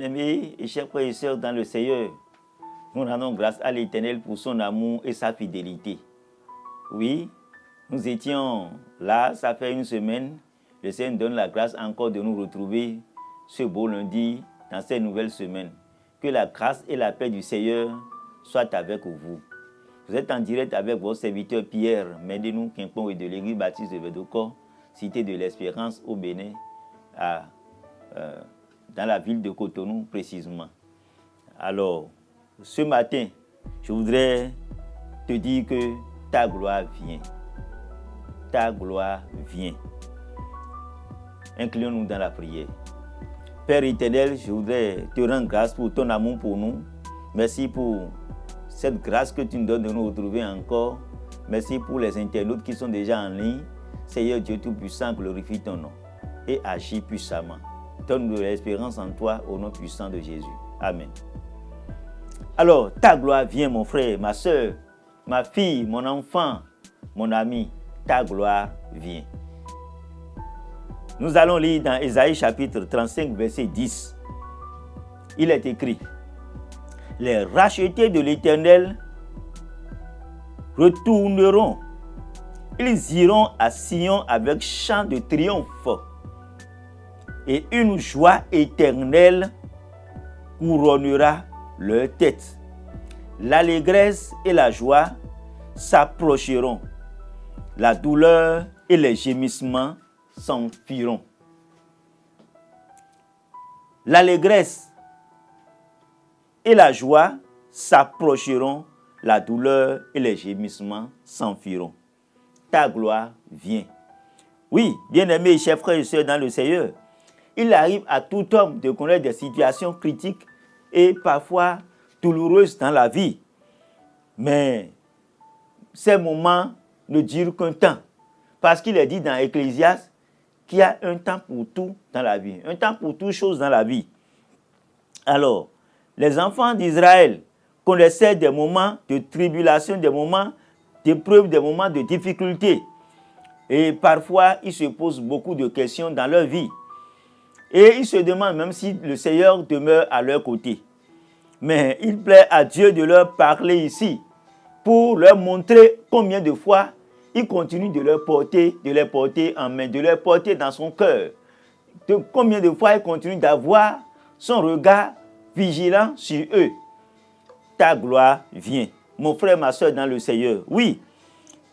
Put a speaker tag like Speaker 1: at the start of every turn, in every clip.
Speaker 1: Bien-aimés et chers frères et sœurs dans le Seigneur, nous rendons grâce à l'Éternel pour son amour et sa fidélité. Oui, nous étions là, ça fait une semaine. Le Seigneur nous donne la grâce encore de nous retrouver ce beau lundi dans cette nouvelle semaine. Que la grâce et la paix du Seigneur soient avec vous. Vous êtes en direct avec votre serviteur Pierre Mendenou Quimpon et de l'église baptiste de Vedoko, cité de l'Espérance au Bénin, dans la ville de Cotonou précisément. Alors, ce matin, je voudrais te dire que ta gloire vient. Ta gloire vient. Inclinons-nous dans la prière. Père éternel, je voudrais te rendre grâce pour ton amour pour nous. Merci pour cette grâce que tu nous donnes de nous retrouver encore. Merci pour les internautes qui sont déjà en ligne. Seigneur Dieu Tout-Puissant, glorifie ton nom et agis puissamment. Donne-nous de l'espérance en toi au nom puissant de Jésus. Amen. Alors, ta gloire vient, mon frère, ma soeur, ma fille, mon enfant, mon ami. Ta gloire vient. Nous allons lire dans Ésaïe chapitre 35, verset 10. Il est écrit: les rachetés de l'Éternel retourneront. Ils iront à Sion avec chant de triomphe. Et une joie éternelle couronnera leur tête. L'allégresse et la joie s'approcheront. La douleur et les gémissements s'enfuiront. L'allégresse et la joie s'approcheront. La douleur et les gémissements s'enfuiront. Ta gloire vient. Oui, bien-aimés, chers frères et sœurs dans le Seigneur, il arrive à tout homme de connaître des situations critiques et parfois douloureuses dans la vie. Mais ces moments ne durent qu'un temps. Parce qu'il est dit dans Ecclésiaste qu'il y a un temps pour tout dans la vie. Un temps pour toutes choses dans la vie. Alors, les enfants d'Israël connaissaient des moments de tribulation, des moments d'épreuves, des moments de difficultés. Et parfois, ils se posent beaucoup de questions dans leur vie. Et ils se demandent même si le Seigneur demeure à leur côté. Mais il plaît à Dieu de leur parler ici pour leur montrer combien de fois il continue de les porter en main, de les porter dans son cœur. Combien de fois il continue d'avoir son regard vigilant sur eux. Ta gloire vient. Mon frère, ma soeur dans le Seigneur, oui,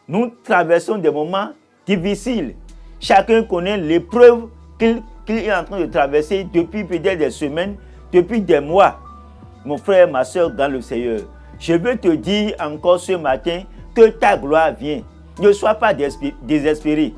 Speaker 1: nous traversons des moments difficiles. Chacun connaît l'épreuve qu'il est en train de traverser depuis peut-être des semaines, depuis des mois. Mon frère, ma soeur dans le Seigneur, je veux te dire encore ce matin que ta gloire vient. Ne sois pas désespéré.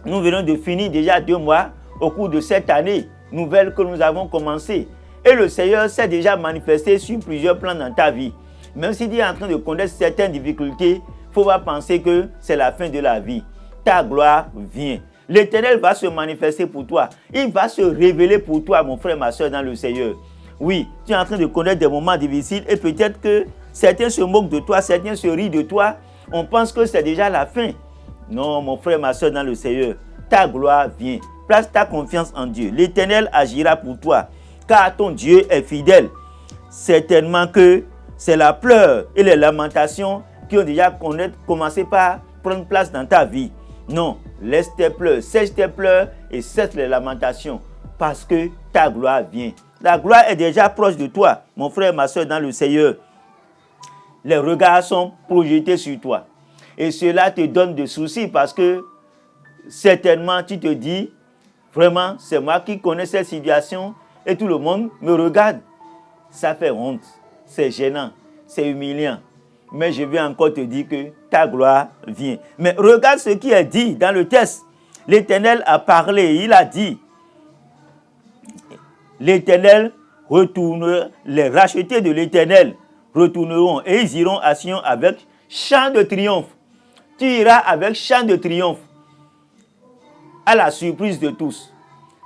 Speaker 1: Nous venons de finir déjà 2 mois au cours de cette année nouvelle que nous avons commencée. Et le Seigneur s'est déjà manifesté sur plusieurs plans dans ta vie. Même si tu es en train de connaître certaines difficultés, il ne faut pas penser que c'est la fin de la vie. Ta gloire vient. L'Éternel va se manifester pour toi. Il va se révéler pour toi, mon frère, ma soeur, dans le Seigneur. Oui, tu es en train de connaître des moments difficiles et peut-être que certains se moquent de toi, certains se rient de toi. On pense que c'est déjà la fin. Non, mon frère, ma soeur, dans le Seigneur, ta gloire vient. Place ta confiance en Dieu. L'Éternel agira pour toi, car ton Dieu est fidèle. Certainement que c'est la pleure et les lamentations qui ont déjà commencé par prendre place dans ta vie. Non, laisse tes pleurs, sèche tes pleurs et cesse les lamentations, parce que ta gloire vient. La gloire est déjà proche de toi, mon frère, ma soeur, dans le Seigneur. Les regards sont projetés sur toi. Et cela te donne des soucis parce que certainement tu te dis, vraiment, c'est moi qui connais cette situation et tout le monde me regarde. Ça fait honte, c'est gênant, c'est humiliant. Mais je vais encore te dire que ta gloire vient. Mais regarde ce qui est dit dans le texte. L'Éternel a parlé, il a dit, l'Éternel retourne, les rachetés de l'Éternel retourneront et ils iront à Sion avec chant de triomphe. Tu iras avec chant de triomphe à la surprise de tous.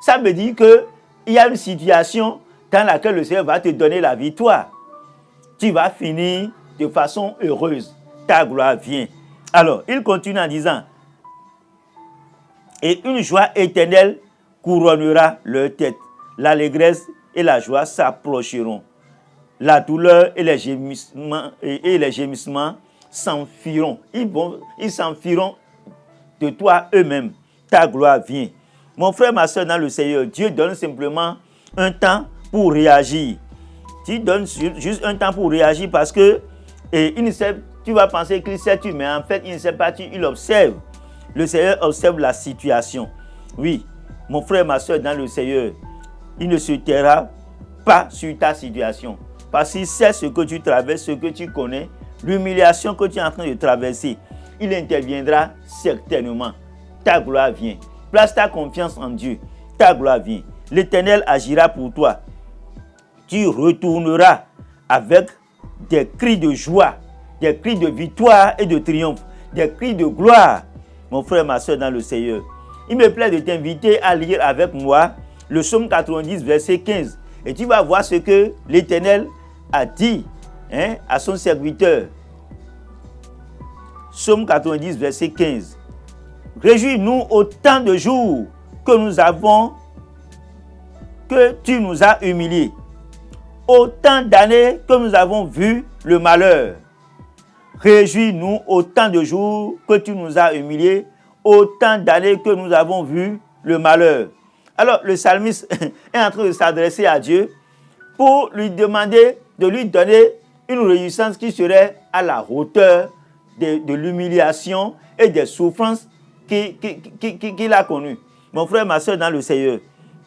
Speaker 1: Ça veut dire qu'il y a une situation dans laquelle le Seigneur va te donner la victoire. Tu vas finir de façon heureuse. Ta gloire vient. Alors, il continue en disant, et une joie éternelle couronnera leur tête. L'allégresse et la joie s'approcheront. La douleur et les gémissements s'enfuiront. Ils s'enfuiront de toi eux-mêmes. Ta gloire vient. Mon frère, ma soeur dans le Seigneur, Dieu donne simplement un temps pour réagir. Tu donnes juste un temps pour réagir parce que il ne sait, tu vas penser qu'il sait tu, mais en fait, il ne sait pas tu, il observe. Le Seigneur observe la situation. Oui, mon frère, ma soeur dans le Seigneur, il ne se taira pas sur ta situation. Parce qu'il sait ce que tu traverses, ce que tu connais, l'humiliation que tu es en train de traverser. Il interviendra certainement. Ta gloire vient. Place ta confiance en Dieu. Ta gloire vient. L'Éternel agira pour toi. Tu retourneras avec des cris de joie, des cris de victoire et de triomphe, des cris de gloire. Mon frère, ma soeur dans le Seigneur, il me plaît de t'inviter à lire avec moi le psaume 90, verset 15. Et tu vas voir ce que l'Éternel a dit à son serviteur. Psaume 90, verset 15. Réjouis-nous autant de jours que tu nous as humiliés. Autant d'années que nous avons vu le malheur. Réjouis-nous autant de jours que tu nous as humiliés. Autant d'années que nous avons vu le malheur. Alors, le psalmiste est en train de s'adresser à Dieu pour lui demander de lui donner une réjouissance qui serait à la hauteur de l'humiliation et des souffrances qu'il a connues. Mon frère, ma soeur dans le Seigneur,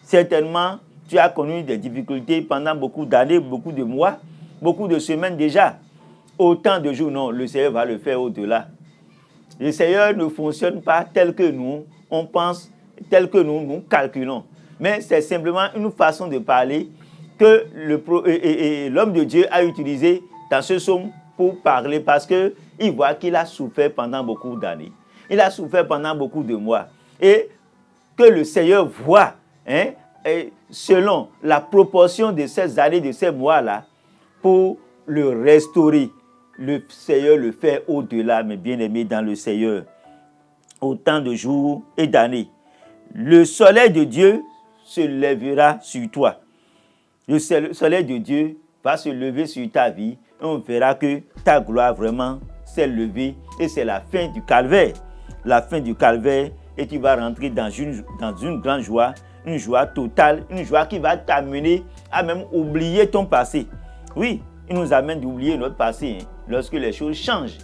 Speaker 1: certainement, tu as connu des difficultés pendant beaucoup d'années, beaucoup de mois, beaucoup de semaines déjà. Autant de jours, non, le Seigneur va le faire au-delà. Le Seigneur ne fonctionne pas tel que nous, on pense, tel que nous calculons. Mais c'est simplement une façon de parler que l'homme de Dieu a utilisé dans ce psaume pour parler parce qu'il voit qu'il a souffert pendant beaucoup d'années. Il a souffert pendant beaucoup de mois. Et que le Seigneur voit, selon la proportion de ces années, de ces mois-là, pour le restaurer. Le Seigneur le fait au-delà, mes bien-aimés dans le Seigneur. Autant de jours et d'années. Le soleil de Dieu se lèvera sur toi. Le soleil de Dieu va se lever sur ta vie et on verra que ta gloire vraiment s'est levée et c'est la fin du calvaire. La fin du calvaire et tu vas rentrer dans une grande joie, une joie totale, une joie qui va t'amener à même oublier ton passé. Oui, il nous amène d'oublier notre passé lorsque les choses changent.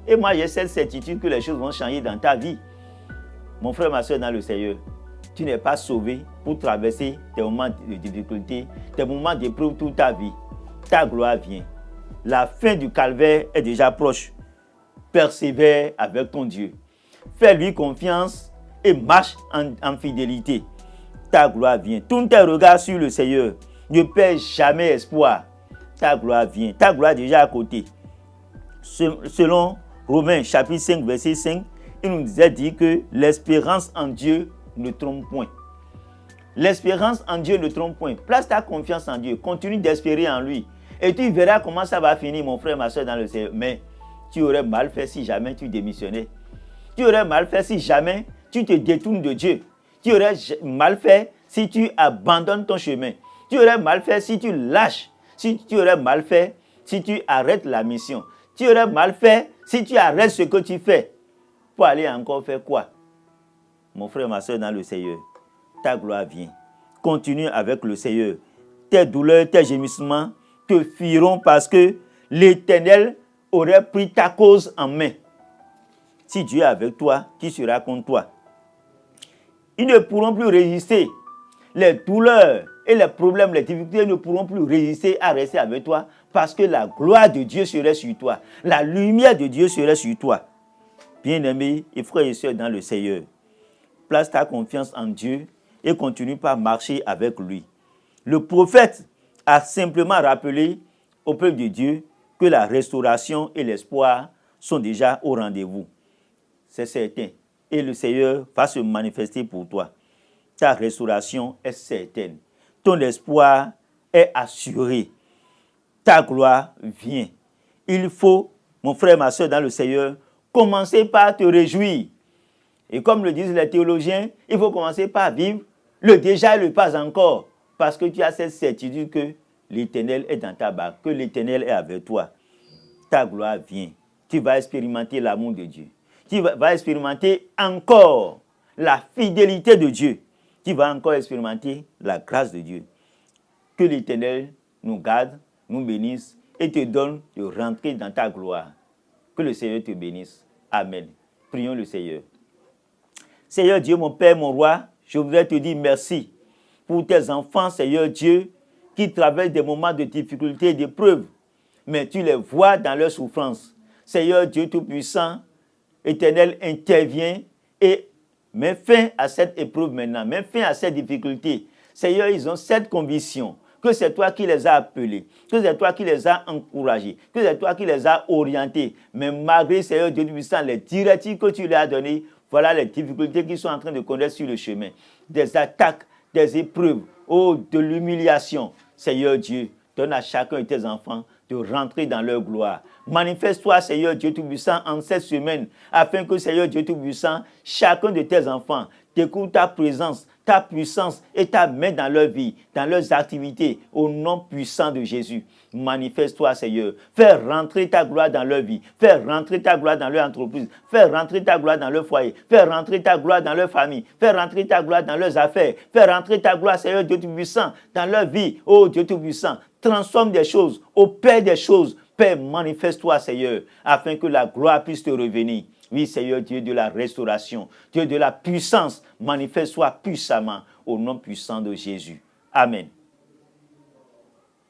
Speaker 1: Et moi, j'ai cette certitude que les choses vont changer dans ta vie. Mon frère, ma soeur dans le Seigneur, tu n'es pas sauvé pour traverser tes moments de difficulté, tes moments d'épreuve toute ta vie. Ta gloire vient. La fin du calvaire est déjà proche. Persévère avec ton Dieu. Fais-lui confiance et marche en fidélité. Ta gloire vient. Tourne tes regards sur le Seigneur. Ne perds jamais espoir. Ta gloire vient. Ta gloire est déjà à côté. Selon Romains chapitre 5, verset 5, il nous a dit que l'espérance en Dieu ne trompe point. L'espérance en Dieu ne trompe point. Place ta confiance en Dieu. Continue d'espérer en lui. Et tu verras comment ça va finir, mon frère, ma soeur, dans le Seigneur. Mais tu aurais mal fait si jamais tu démissionnais. Tu aurais mal fait si jamais tu te détournes de Dieu. Tu aurais mal fait si tu abandonnes ton chemin. Tu aurais mal fait si tu lâches. Tu aurais mal fait si tu arrêtes la mission. Tu aurais mal fait si tu arrêtes ce que tu fais. Pour aller encore faire quoi? Mon frère, ma soeur, dans le Seigneur, ta gloire vient. Continue avec le Seigneur. Tes douleurs, tes gémissements te fuiront parce que l'Éternel aurait pris ta cause en main. Si Dieu est avec toi, qui sera contre toi? Ils ne pourront plus résister. Les douleurs et les problèmes, les difficultés ne pourront plus résister à rester avec toi parce que la gloire de Dieu serait sur toi. La lumière de Dieu serait sur toi. Bien-aimés et frères et sœurs dans le Seigneur, place ta confiance en Dieu et continue par marcher avec lui. Le prophète a simplement rappelé au peuple de Dieu que la restauration et l'espoir sont déjà au rendez-vous. C'est certain. Et le Seigneur va se manifester pour toi. Ta restauration est certaine. Ton espoir est assuré. Ta gloire vient. Il faut, mon frère, ma soeur, dans le Seigneur, commencer par te réjouir. Et comme le disent les théologiens, il faut commencer par vivre le déjà et le pas encore. Parce que tu as cette certitude que l'Éternel est dans ta barque, que l'Éternel est avec toi. Ta gloire vient. Tu vas expérimenter l'amour de Dieu. Tu vas expérimenter encore la fidélité de Dieu. Tu vas encore expérimenter la grâce de Dieu. Que l'Éternel nous garde, nous bénisse et te donne de rentrer dans ta gloire. Que le Seigneur te bénisse. Amen. Prions le Seigneur. Seigneur Dieu, mon Père, mon Roi, je voudrais te dire merci pour tes enfants, Seigneur Dieu, qui traversent des moments de difficulté et d'épreuve. Mais tu les vois dans leur souffrance. Seigneur Dieu Tout-Puissant, Éternel, intervient et met fin à cette épreuve maintenant, met fin à cette difficulté. Seigneur, ils ont cette conviction que c'est toi qui les as appelés, que c'est toi qui les as encouragés, que c'est toi qui les as orientés. Mais malgré, Seigneur Dieu Tout-Puissant, les directives que tu leur as données, voilà les difficultés qu'ils sont en train de connaître sur le chemin. Des attaques, des épreuves, de l'humiliation. Seigneur Dieu, donne à chacun de tes enfants de rentrer dans leur gloire. Manifeste-toi, Seigneur Dieu Tout-Puissant, en cette semaine, afin que, Seigneur Dieu Tout-Puissant, chacun de tes enfants découvre ta présence, ta puissance et ta main dans leur vie, dans leurs activités, au nom puissant de Jésus. Manifeste-toi, Seigneur. Fais rentrer ta gloire dans leur vie. Fais rentrer ta gloire dans leur entreprise. Fais rentrer ta gloire dans leur foyer. Fais rentrer ta gloire dans leur famille. Fais rentrer ta gloire dans leurs affaires. Fais rentrer ta gloire, Seigneur Dieu Tout-Puissant, dans leur vie. Oh Dieu Tout-Puissant, transforme des choses, opère des choses. Père, manifeste-toi, Seigneur, afin que la gloire puisse te revenir. Oui, Seigneur, Dieu de la restauration, Dieu de la puissance, manifeste-toi puissamment au nom puissant de Jésus. Amen.